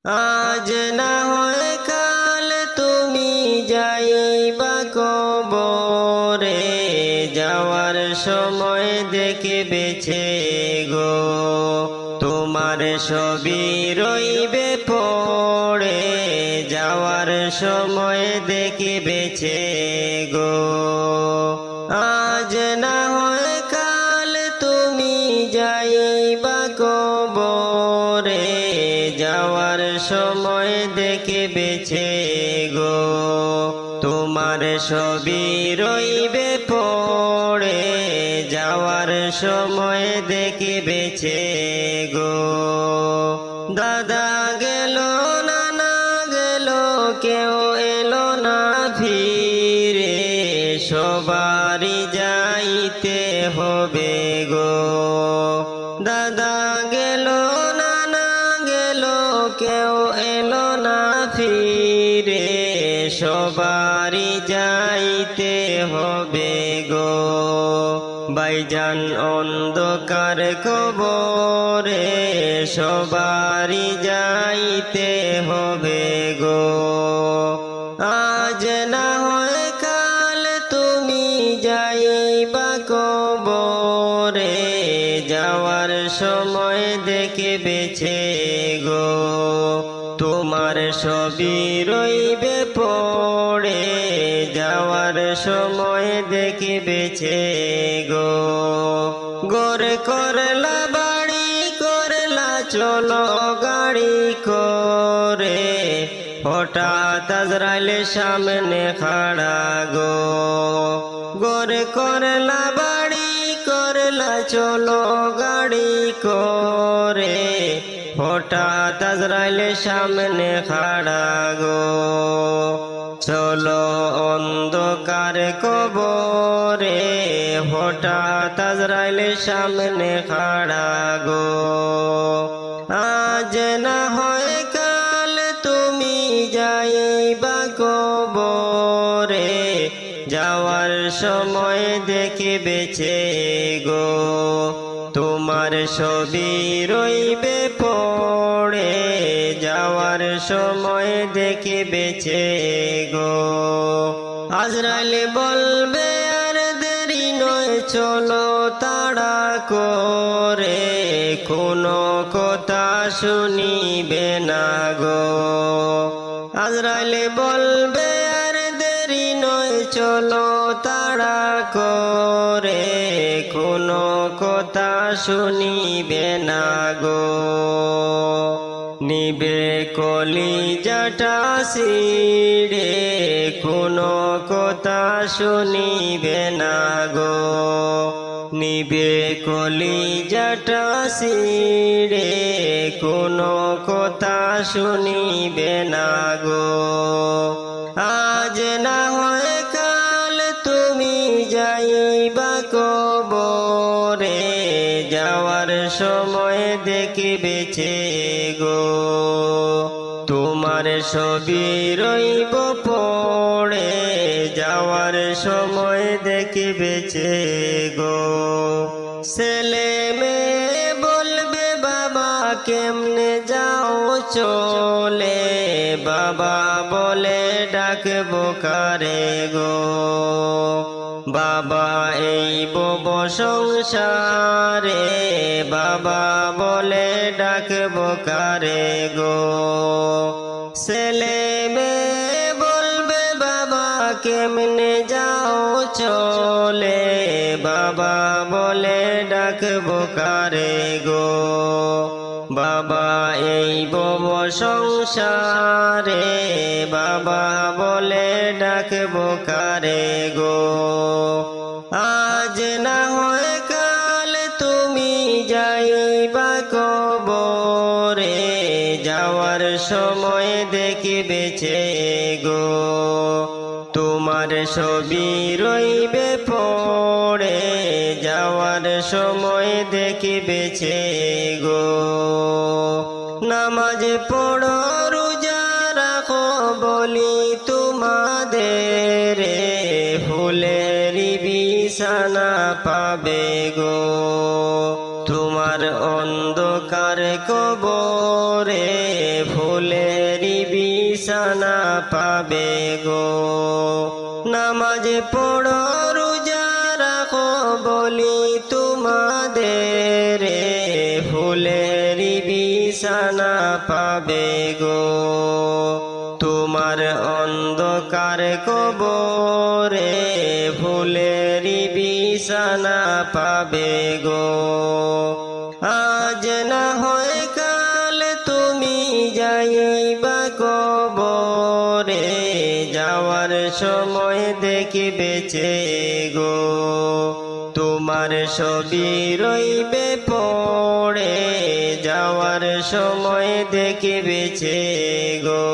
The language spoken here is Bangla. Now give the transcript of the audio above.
আজ না হয় কাল তুমি যাইবা কবরে, যাওয়ার সময় দেখে বেছে গো তোমার ছবি রইবে পড়ে, যাওয়ার সময় দেখে বেছে গো। আজ না হয় কাল তুমি যাইবা কবরে, যাওয়ার সময় দেখে বেছে গো তোমার ছবি রইবে পড়ে, যাওয়ার সময় দেখে বেছে গো। দাদা গেল নানা গেল কেউ এলো না ফিরে, সবারই যাইতে হবে গো। দাদা গেল নানা গেল কেউ এলো না ফিরে, সবারই যাইতে হবে গো। ভাইজান অন্ধকার কবরে, সবারই যাইতে হবে গো। আজ না হয় কাল তুমি যাইবা কবরে, যাওয়ার সময় দেখে বেছে গো তোমার ছবি রইবে পড়ে, যাওয়ার সময় দেখে বেছে গো। গোরে করলা বাড়ি করলা চলো গাড়ি করে, হঠাৎ আজরাইলে সামনে খাড়া গো। গোরে করলা বাড়ি করলা চলো গাড়ি করে, হঠাৎ আজরাইলে সামনে খাড়া গো। চলো অন্ধকার কবরে, হঠাৎ আজরাইলে সামনে খাড়া গো। আজ না হয় কাল তুমি যাইবা কবরে, যাওয়ার সময় দেখে বেছে গো তোমার ছবি রইবে পড়ে, যাওয়ার সময় দেখে বেছে গো। আজরাইল বলবে আর দেরি নয় চলো তাড়া করে, কোনো কথা শুনিবে না গো। আজরাইল বলবে আর দেরি নয় চলো তাড়া করে, কোনো কথা শুনিবে না গো। নিবে কলিজাটা ছিঁড়ে, কোনো কথা শুনিবে না গো। নিবে কলিজাটা ছিঁড়ে, কোনো কথা শুনিবে না গো। আজ না হয় কাল তুমি যাইবা কবরে, যাওয়ার সময় দেখে বেছে গো তোমার ছবি রইব পড়ে, যাওয়ার সময় দেখে বেছে গো। ছেলে মেয়ে বলবে বাবা কেমনে যাও চলে, বাবা বলে ডাকবো কারে গো। বাবা এই বব সংসারে, বাবা বলে ডাকবো কারে গো। ছেলে মেয়ে বলবে বাবা কেমনে যাও চলে, বাবা বলে ডাকবো কারে গো। বাবা এই বব সংসারে, বাবা বলে ডাকবো কারে গো। আজ না হয় কাল তুমি যাইবা কবরে, যাওয়ার সময় দেখে বেছে গো তোমার ছবি রইবে পড়ে, যাওয়ার সময় দেখে বেছে গো। নামাজ পড়ো রোজা রাখো বলি তোমাদের, ফুলের বিছানা পাবে গো তোমার অন্ধকার কবরে, ফুলে বিছানা পাবে গো। নামাজ পড়ো রোজা রাখো বলি তোমাদের, ফুলের বিছানা পাবে গো। তোমার অন্ধকার কবরে ফুলের বিছানা পাবে গো। আজ না হয় কাল তুমি যাইবা কবরে, যাওয়ার সময় দেখিবেছে গো। তোমার ছবি রইবে পড়ে, যাওয়ার সময় দেখিবেছে গো।